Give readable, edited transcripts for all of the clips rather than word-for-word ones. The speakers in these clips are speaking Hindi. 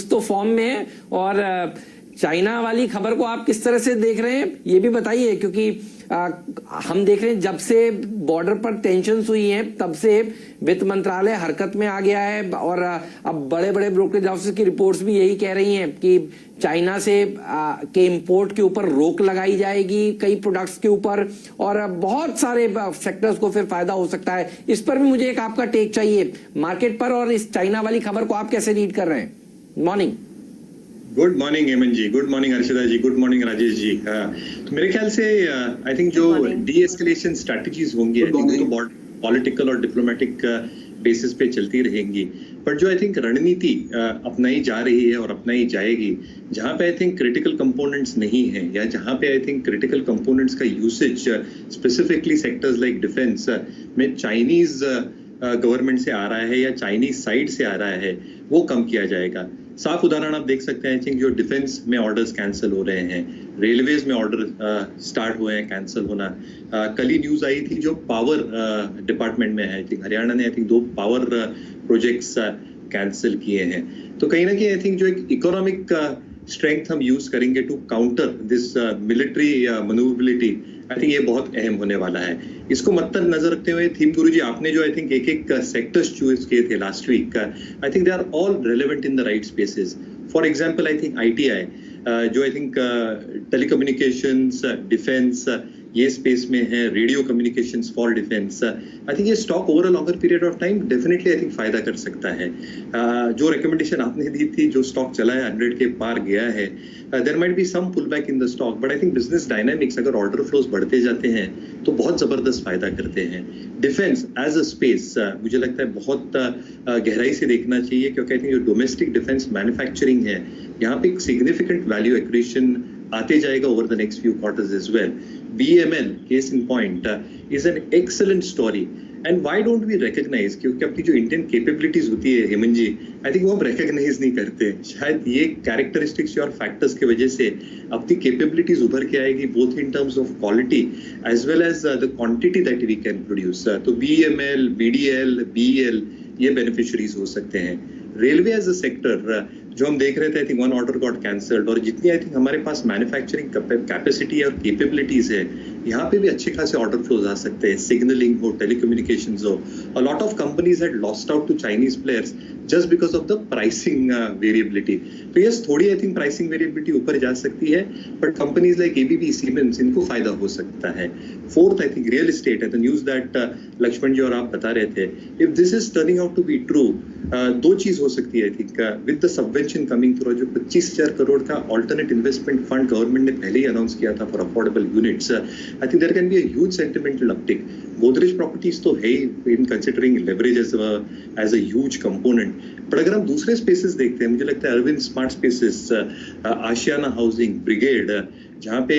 तो फॉर्म में है। और चाइना वाली खबर को आप किस तरह से देख रहे हैं ये भी बताइए, क्योंकि हम देख रहे हैं जब से बॉर्डर पर टेंशन हुई हैं तब से वित्त मंत्रालय हरकत में आ गया है, और अब बड़े बड़े ब्रोकरेज हाउसेस की रिपोर्ट्स भी यही कह रही हैं कि चाइना से के इंपोर्ट के ऊपर रोक लगाई जाएगी कई प्रोडक्ट्स के ऊपर, और बहुत सारे सेक्टर्स को फिर फायदा हो सकता है। इस पर भी मुझे एक आपका टेक चाहिए मार्केट पर, और इस चाइना वाली खबर को आप कैसे रीड कर रहे हैं? मॉर्निंग। गुड मॉर्निंग हेमंत जी, गुड मॉर्निंग हर्षिता जी, गुड मॉर्निंग राजेश जी। तो मेरे ख्याल से आई थिंक जो डी एस्केलेशन स्ट्रैटेजीज होंगी आई थिंक तो पॉलिटिकल और डिप्लोमेटिक बेसिस पे चलती रहेंगी, पर जो आई थिंक रणनीति अपनाई जा रही है और अपनाई जाएगी, जहां पे आई थिंक क्रिटिकल कंपोनेंट्स नहीं है या जहां पे आई थिंक क्रिटिकल कंपोनेंट्स का usage specifically sectors like defence में चाइनीज गवर्नमेंट से आ रहा है या चाइनीज साइड से आ रहा है, वो कम किया जाएगा। साफ उदाहरण आप देख सकते हैं, आई थिंक जो डिफेंस में ऑर्डर्स कैंसिल हो रहे हैं, रेलवेज में ऑर्डर स्टार्ट हुए हैं कैंसिल होना। कल ही न्यूज आई थी जो पावर डिपार्टमेंट में है, आई थिंक हरियाणा ने I think 2 power projects cancel किए हैं। तो कहीं ना कहीं आई थिंक जो एक इकोनॉमिक स्ट्रेंथ हम यूज करेंगे to counter this military manoeuvrability, I think ये बहुत अहम होने वाला है। इसको मद्देनजर रखते हुए थीम गुरु जी आपने जो आई थिंक एक सेक्टर्स चूज किए थे last week, I think they are all relevant in the right spaces. For example I think ITI जो आई थिंक टेलीकम्युनिकेशंस, डिफेंस ये स्पेस में है, radio communications for defence, I think ये stock over a longer period of time definitely I think फायदा कर सकता है। जो रिकमेंडेशन आपने दी थी, जो स्टॉक चला है 100 के पार गया है, there might be some pull back in the stock, but I think business dynamics अगर ऑर्डर फ्लोज बढ़ते जाते हैं तो बहुत जबरदस्त फायदा करते हैं। डिफेंस एज अ स्पेस मुझे लगता है बहुत गहराई से देखना चाहिए, क्योंकि आई थिंक जो डोमेस्टिक डिफेंस मैन्युफैक्चरिंग है यहाँ पे एक सिग्निफिकेंट वैल्यू एक्रीशन आते जाएगा over the next few quarters as well. BML case in point is an excellent story, and why don't we recognise, क्योंकि अपनी जो इंडियन कैपेबिलिटीज होती है हेमंत जी, आई थिंक वो हम रिकॉग्नाइज नहीं करते। शायद ये कैरेक्टरिस्टिक्स और फैक्टर्स की वजह से अपनी कैपेबिलिटीज उभर के आएगी, both in terms of quality as well as the quantity that we can produce. तो BML, BDL, BEL ये बेनिफिशियरीज हो सकते हैं। रेलवे एज अ सेक्टर जो हम देख रहे थे, I think 1 order got cancelled, और जितनी आई थिंक हमारे पास मैन्युफैक्चरिंग कैपेसिटी और कैपेबिलिटीज है, यहाँ पे भी अच्छे खासे ऑर्डर फ्लोज आ सकते हैं। सिग्नलिंग हो, टेलीकम्युनिकेशंस हो, a lot of companies had lost out to Chinese players just because of the pricing variability. तो यस थोड़ी आई थिंक प्राइसिंग वेरिएबिलिटी ऊपर जा सकती है, but companies like ABB, Siemens इनको फायदा हो सकता है। Fourth I think real estate है, the news that Lakshman ji और आप बता रहे थे, if this is turning out to be true, 2 चीज हो सकती है I think with the subvention coming through. जो 25,000 करोड़ का ऑल्टरनेट इन्वेस्टमेंट फंड गवर्नमेंट ने पहले ही अनाउंस किया था for affordable units, I think there can be a huge sentimental uptick. Godrej properties तो है ही in considering leverage as a huge component, but अगर हम दूसरे स्पेसेस देखते हैं, मुझे लगता है Arvind smart spaces, Ashiana housing, Brigade, जहाँ पे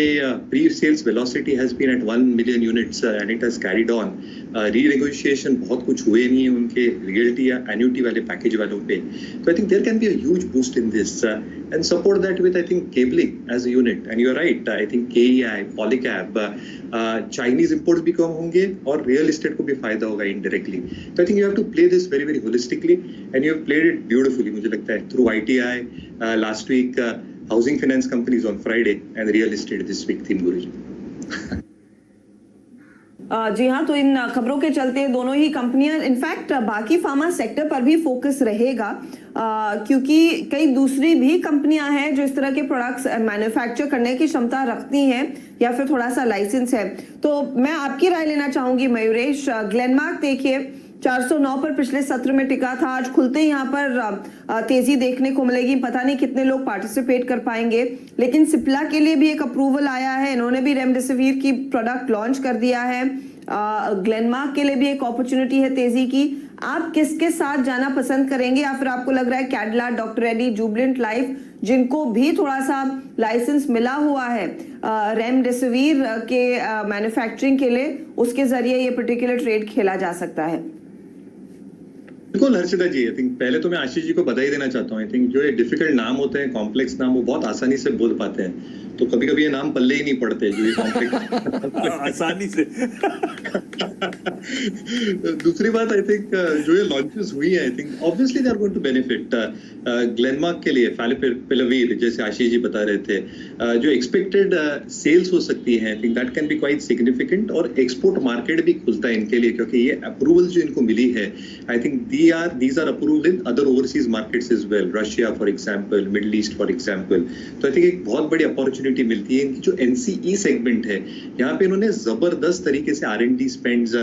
pre sales velocity has been at 1 million units and it has carried on. Renegotiation बहुत कुछ हुए नहीं है उनके रियल्टी या एन्युटी वाले पैकेज वालों पे, तो I think there can be a huge boost in this and support that with I think cabling as a unit. And you are right, I think KEI, Polycab, Chinese imports भी कम होंगे और रियल एस्टेट को भी फायदा होगा इनडायरेक्टली। तो I think you have to play this very very holistically and you have played it beautifully, मुझे लगता है, through ITI last week, housing finance companies on Friday and real estate this week. Theme Guruji. जी हाँ, तो इन खबरों के चलते दोनों ही कंपनियां, इनफैक्ट बाकी फार्मा सेक्टर पर भी फोकस रहेगा, क्योंकि कई दूसरी भी कंपनियां हैं जो इस तरह के प्रोडक्ट्स मैन्युफैक्चर करने की क्षमता रखती हैं या फिर थोड़ा सा लाइसेंस है। तो मैं आपकी राय लेना चाहूंगी मयूरेश। ग्लेनमार्क देखिए 409 पर पिछले सत्र में टिका था, आज खुलते ही यहाँ पर तेजी देखने को मिलेगी। पता नहीं कितने लोग पार्टिसिपेट कर पाएंगे, लेकिन सिप्ला के लिए भी एक अप्रूवल आया है, इन्होंने भी रेमडेसिविर की प्रोडक्ट लॉन्च कर दिया है। ग्लेनमार्क के लिए भी एक अपॉर्चुनिटी है तेजी की। आप किसके साथ जाना पसंद करेंगे, या फिर आपको लग रहा है कैडिला, डॉक्टर रेड्डी, जुबिलेंट लाइफ, जिनको भी थोड़ा सा लाइसेंस मिला हुआ है रेमडेसिविर के मैन्युफैक्चरिंग के लिए, उसके जरिए ये पर्टिकुलर ट्रेड खेला जा सकता है? बिल्कुल हर्षिता जी, आई थिंक पहले तो मैं आशीष जी को बधाई देना चाहता हूँ। आई थिंक जो ये डिफिकल्ट नाम होते हैं, कॉम्प्लेक्स नाम, वो बहुत आसानी से बोल पाते हैं। तो कभी कभी ये नाम पल्ले ही नहीं पड़ते जो ये कॉम्प्लेक्स आसानी से। दूसरी बात, आई थिंक जो ये लॉन्चेस हुई है, I think obviously they are going to benefit Glenmark के लिए। फैविपिराविर जैसे आशीष जी बता रहे थे, जो एक्सपेक्टेड सेल्स हो सकती है, I think that can be quite significant, और एक्सपोर्ट मार्केट भी खुलता है इनके लिए, क्योंकि ये अप्रूवल जो इनको मिली है, I think these are approved in other overseas markets as well, Russia for example, Middle East for example. तो आई थिंक एक बहुत बड़ी अपॉर्चुनिटी मिलती है। इनकी जो NCE सेगमेंट है, यहाँ पे इन्होंने जबरदस्त तरीके से R&D स्पेंड्स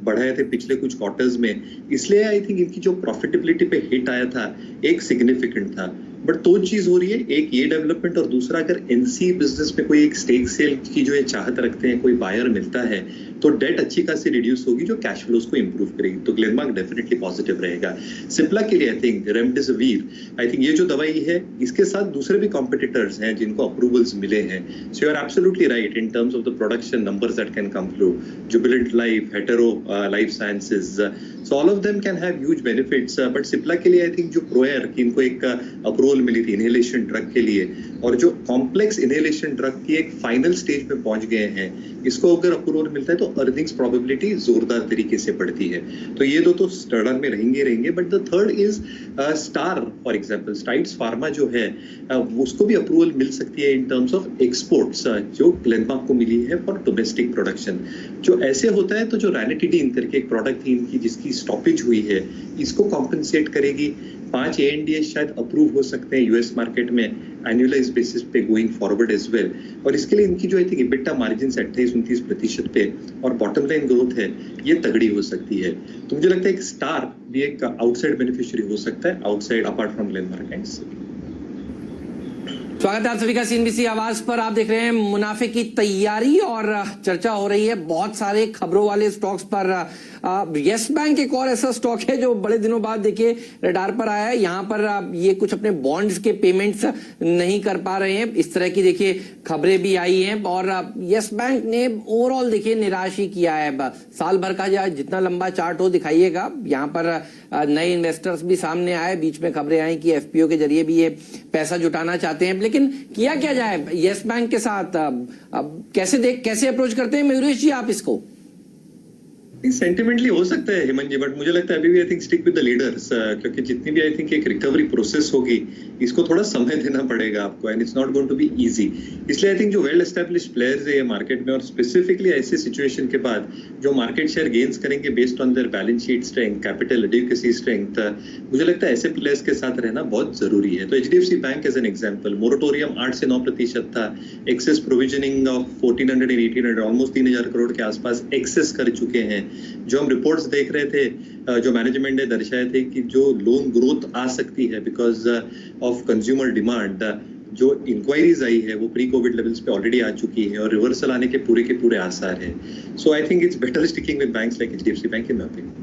बढ़ाए थे पिछले कुछ क्वार्टर्स में, इसलिए आई थिंक इनकी जो प्रॉफिटेबिलिटी पे हिट आया था एक सिग्निफिकेंट था। बट दो चीज हो रही है, एक ये डेवलपमेंट, और दूसरा अगर NCE बिजनेस में कोई एक स्टेक सेल की जो ये चाहत रखते हैं, कोई बायर मिलता है, तो डेट अच्छी खासी रिड्यूस होगी जो कैश फ्लोस को इंप्रूव करेगी। तो ग्लेनमार्क डेफिनेटली पॉजिटिव रहेगा। सिप्ला के लिए I think remdesivir, I think ये जो दवाई है, इसके साथ दूसरे भी कॉम्पिटिटर्स हैं जिनको अप्रूवल्स मिले हैं। So you are absolutely right in terms of the production numbers that can come through. Jubilant Life, Hetero Life Sciences, so all of them can have huge benefits. But Cipla के लिए आई थिंक जो प्रोएर की इनको एक अप्रूवल मिली थी इनहेलेशन ड्रग के लिए, और जो कॉम्प्लेक्स इनहेलेशन ड्रग की एक फाइनल स्टेज पे पहुंच गए हैं, इसको अगर अप्रूवल मिलता है तो अर्निंग्स प्रोबेबिलिटी जोरदार तरीके से बढ़ती है। तो ये दो तो स्टर्डन में रहेंगे। But the third is star, for example strides pharma जो है, उसको भी अप्रूवल मिल सकती है इन टर्म्स ऑफ एक्सपोर्ट्स, जो ग्लेनमार्क को मिली है फॉर डोमेस्टिक प्रोडक्शन। जो ऐसे होता है तो जो रैनिटिडीन करके एक प्रोडक्ट थी इनकी जिसकी स्टॉपेज हुई है, इसको कॉम्पेंसेट करेगी। 5 ANDAs शायद अप्रूव हो सकते हैं यूएस मार्केट में एनुअलाइज बेसिस पे गोइंग फॉरवर्ड एज वेल, और इसके लिए इनकी जो आई थिंक EBITDA मार्जिन 28-29% पे और बॉटम लाइन ग्रोथ है, ये तगड़ी हो सकती है। तो मुझे लगता है एक स्टार भी एक आउटसाइड बेनिफिशियरी हो सकता है, outside apart from Glenmark and Cipla. स्वागत है आप सभी का CNBC आवाज पर। आप देख रहे हैं मुनाफे की तैयारी और चर्चा हो रही है बहुत सारे खबरों वाले स्टॉक्स पर। यस बैंक एक और ऐसा स्टॉक है जो बड़े दिनों बाद देखिए रडार पर आया है। यहाँ पर ये कुछ अपने बॉन्ड्स के पेमेंट्स नहीं कर पा रहे हैं, इस तरह की देखिए खबरें भी आई हैं, और यस बैंक ने ओवरऑल देखिए निराश ही किया है। साल भर का जितना लंबा चार्ट हो दिखाइएगा, यहाँ पर नए इन्वेस्टर्स भी सामने आए, बीच में खबरें आई कि FPO के जरिए भी ये पैसा जुटाना चाहते हैं। लेकिन किया क्या जाए यस बैंक के साथ, कैसे अप्रोच करते हैं मयूरेश जी आप इसको? सेंटिमेंटली हो सकता है हेमंत जी, बट मुझे लगता है अभी भी I think stick with the leaders, क्योंकि जितनी भी आई थिंक एक रिकवरी प्रोसेस होगी, इसको थोड़ा समय देना पड़ेगा आपको, and it's not going to be easy. इसलिए आई थिंक जो वेल एस्टैब्लिश्ड प्लेयर्स है ये मार्केट में, और स्पेसिफिकली ऐसे सिचुएशन के बाद जो मार्केट शेयर गेन्स करेंगे based on their balance sheet strength, capital adequacy strength, मुझे लगता है ऐसे प्लेयर्स के साथ रहना बहुत जरूरी है। तो HDFC bank as an example, moratorium 8 से 9% था, excess provisioning of 1400 and 1800, almost 3000 crore के आसपास एक्सेस कर चुके हैं। जो हम रिपोर्ट्स देख रहे थे, जो मैनेजमेंट ने दर्शाए थे कि जो लोन ग्रोथ आ सकती है बिकॉज ऑफ कंज्यूमर डिमांड, जो इंक्वायरीज आई है वो प्री कोविड लेवल्स पे ऑलरेडी आ चुकी है और रिवर्सल आने के पूरे आसार है। So I think it's better sticking with banks like HDFC bank in my opinion.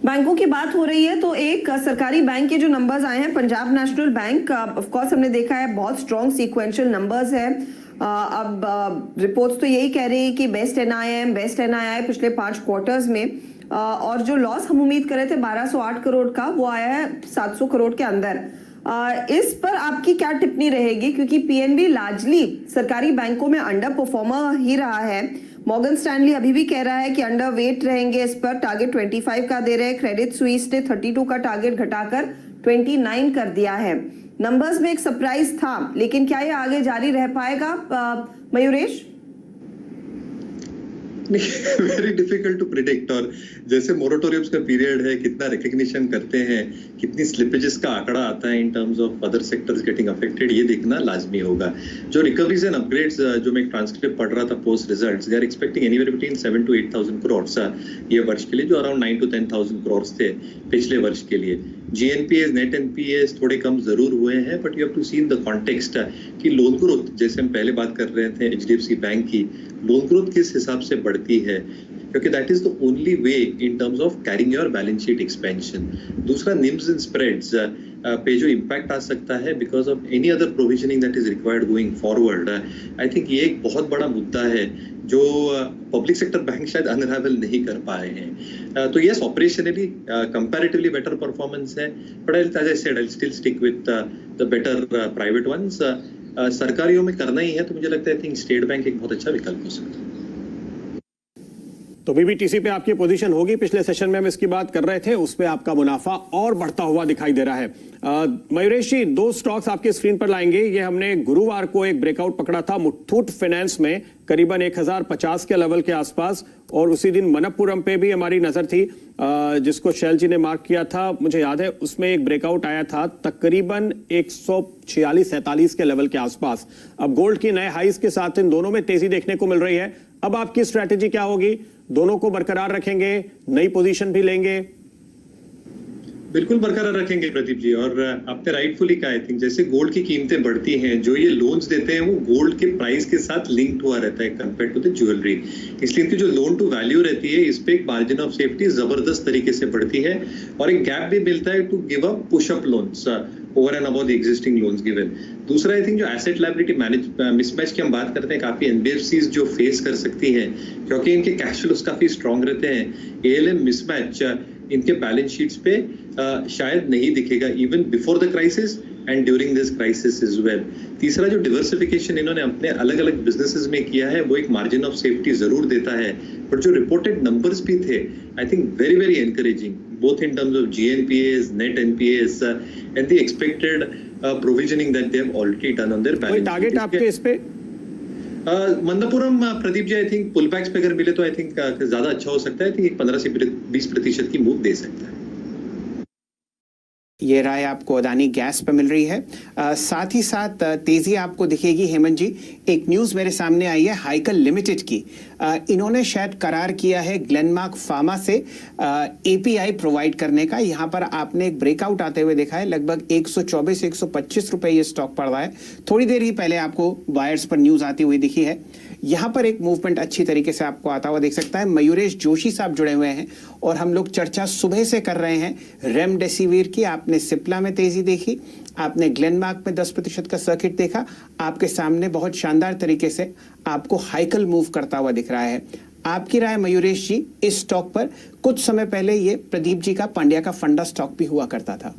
बैंकों की बात हो रही है तो एक सरकारी बैंक के जो नंबर्स आए हैं, Punjab national bank, of course हमने देखा है बहुत स्ट्रॉन्ग सीक्वेंशियल नंबर्स है। अब रिपोर्ट्स तो यही कह रही है कि बेस्ट NII पिछले 5 क्वार्टर्स में, और जो लॉस हम उम्मीद कर रहे थे 1208 करोड़ का, वो आया है 700 करोड़ के अंदर। इस पर आपकी क्या टिप्पणी रहेगी, क्योंकि PNB लार्जली सरकारी बैंकों में अंडर परफॉर्मर ही रहा है। मॉर्गन स्टैनली अभी भी कह रहा है कि अंडर वेट रहेंगे इस पर, टारगेट 25 का दे रहे हैं। क्रेडिट स्विस ने 32 का टारगेट घटाकर 29 कर दिया है। नंबर्स में एक सरप्राइज था, लेकिन क्या ये आगे जारी रह पाएगा Mayuresh? Very difficult to predict, और जैसे मोरेटोरियम्स का पीरियड है, कितना रिकग्निशन करते हैं, कितनी स्लिपेजेस का आंकड़ा आता है इन terms of other sectors getting affected, ये देखना लाजमी होगा। जो रिकवरीज एंड अपग्रेड्स, जो मैं एक ट्रांसक्रिप्ट पढ़ रहा था post results, they are expecting anywhere between 7 to 8,000 crore ये वर्ष के लिए, जो अराउंड 9 to 10,000 करोड़ थे पिछले वर्ष के लिए। GNPAs, नेट NPAs थोड़े कम जरूर हुए हैं, but you have to see in the context कि लोन ग्रोथ, जैसे हम पहले बात कर रहे थे HDFC बैंक की, लोन ग्रोथ किस हिसाब से बढ़ती है, क्योंकि that is the only way in terms of carrying your balance sheet expansion. दूसरा, निम्स एंड स्प्रेड्स पे जो इम्पैक्ट आ सकता है because of any other provisioning that is required going forward, I think ये एक बहुत बड़ा मुद्दा है जो पब्लिक सेक्टर बैंक शायद अनराइवल नहीं कर पाए हैं। तो yes, operationally comparatively better performance है, but as I said I still stick with the better private ones. सरकारियों में करना ही है तो मुझे लगता है आई थिंक स्टेट बैंक एक बहुत अच्छा विकल्प हो सकता है। तो बीबीटीसी पे आपकी पोजीशन होगी, पिछले सेशन में हम इसकी बात कर रहे थे, उसपे आपका मुनाफा और बढ़ता हुआ दिखाई दे रहा है। मयूरेश जी, दो स्टॉक्स आपके स्क्रीन पर लाएंगे। ये हमने गुरुवार को एक ब्रेकआउट पकड़ा था मुथूट फाइनेंस में करीबन 1050 के लेवल के आसपास, और उसी दिन मनप्पुरम पे भी हमारी नजर थी, जिसको शैल जी ने मार्क किया था, मुझे याद है उसमें एक ब्रेकआउट आया था तकरीबन 146-47 के लेवल के आसपास। अब गोल्ड की नए हाईज के साथ इन दोनों में तेजी देखने को मिल रही है। अब आपकी स्ट्रैटेजी क्या होगी? दोनों को बरकरार रखेंगे, नई पोजीशन भी लेंगे? बिल्कुल बरकरार रखेंगे प्रदीप जी, और आपने राइटफुली कहा, आई थिंक जैसे गोल्ड की कीमतें बढ़ती हैं, जो ये लोन्स देते हैं वो गोल्ड के प्राइस के साथ लिंक्ड हुआ रहता है कंपेयर टू द ज्वेलरी, इसलिए इनकी जो लोन टू वैल्यू रहती है इस पे एक मार्जिन ऑफ सेफ्टी जबरदस्त तरीके से बढ़ती है, और एक गैप भी मिलता है to give up push up loans over and about the existing loans given. दूसरा, आई थिंक जो एसेट लायबिलिटी मिसमैच की हम बात करते हैं, काफी एनबीएफसीज जो फेस कर सकती हैं क्योंकि इनके कैश फ्लोस काफी स्ट्रॉन्ग रहते हैं। एएलएम मिसमैच इनके बैलेंस शीट्स पे शायद नहीं दिखेगा even before the crisis and during this crisis as well. तीसरा, जो डिवर्सिफिकेशन इन्होंने अपने अलग अलग बिजनेसेस में किया है वो एक मार्जिन ऑफ सेफ्टी जरूर देता है, बट जो रिपोर्टेड नंबर्स भी थे I think very very encouraging, both in terms of GNPAs, net NPAs, and the expected provisioning that they have already done on their balance sheet. कोई टारगेट आपके इस पे? मंदापुरम Pradeep ji, I think pull backs पे अगर मिले तो आई थिंक ज्यादा अच्छा हो सकता है। आई थिंक 15 से 20% की मूव दे सकता है। ये राय आपको अदानी गैस पर मिल रही है। साथ ही साथ तेजी आपको दिखेगी हेमंत जी, एक न्यूज़ मेरे सामने आई है हाइकल लिमिटेड की। इन्होंने शायद करार किया है ग्लेनमार्क फार्मा से एपीआई प्रोवाइड करने का। यहाँ पर आपने एक ब्रेकआउट आते हुए देखा है, लगभग 124-125 रुपए ये स्टॉक पड़ रहा है। थोड़ी देर ही पहले आपको वायर्स पर न्यूज़ आती हुई दिखी है। यहाँ पर एक मूवमेंट अच्छी तरीके से आपको आता हुआ देख सकता है। मयूरेश जोशी साहब जुड़े हुए हैं और हम लोग चर्चा सुबह से कर रहे हैं रेमडेसिविर की। आपने सिप्ला में तेजी देखी, आपने ग्लेनमार्क में 10% का सर्किट देखा, आपके सामने बहुत शानदार तरीके से आपको हाइकल मूव करता हुआ दिख रहा है। आपकी राय मयूरेश जी इस स्टॉक पर? कुछ समय पहले ये प्रदीप जी का पांड्या का फंडा स्टॉक भी हुआ करता था।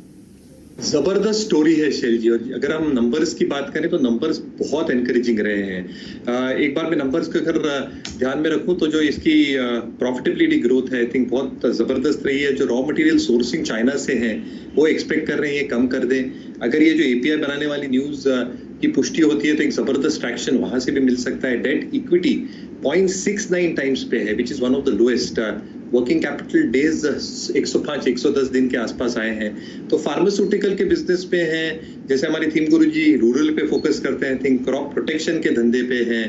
जबरदस्त स्टोरी है शैल जी, और अगर हम नंबर्स की बात करें तो नंबर्स बहुत एनकरेजिंग रहे हैं। एक बार मैं नंबर्स को अगर ध्यान में रखूं तो जो इसकी प्रॉफिटेबिलिटी ग्रोथ है आई थिंक बहुत जबरदस्त रही है। जो रॉ मटेरियल सोर्सिंग चाइना से है वो एक्सपेक्ट कर रहे हैं ये कम कर दें। अगर ये जो एपीआई बनाने वाली न्यूज की पुष्टि होती है तो एक जबरदस्त ट्रैक्शन वहां से भी मिल सकता है। डेट इक्विटी 0.69 टाइम्स पे है, which is one of the lowest. Working capital days 105-110 दिन के आसपास आए हैं। तो फार्मास्यूटिकल के बिजनेस पे हैं, जैसे हमारी थीम गुरु जी रूरल पे फोकस करते हैं, थिंक क्रॉप प्रोटेक्शन के धंधे पे हैं,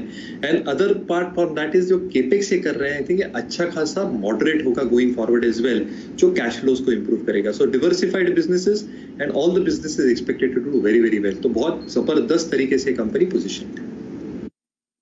and other part for that is जो केपेक्स से कर रहे हैं, थिंक अच्छा खासा मॉडरेट होगा गोइंग फॉरवर्ड एज वेल, जो कैश फ्लोज को इंप्रूव करेगा। So diversified businesses and all the businesses expected to do very very well. तो बहुत जबरदस्त तरीके से कंपनी पोजिशन है।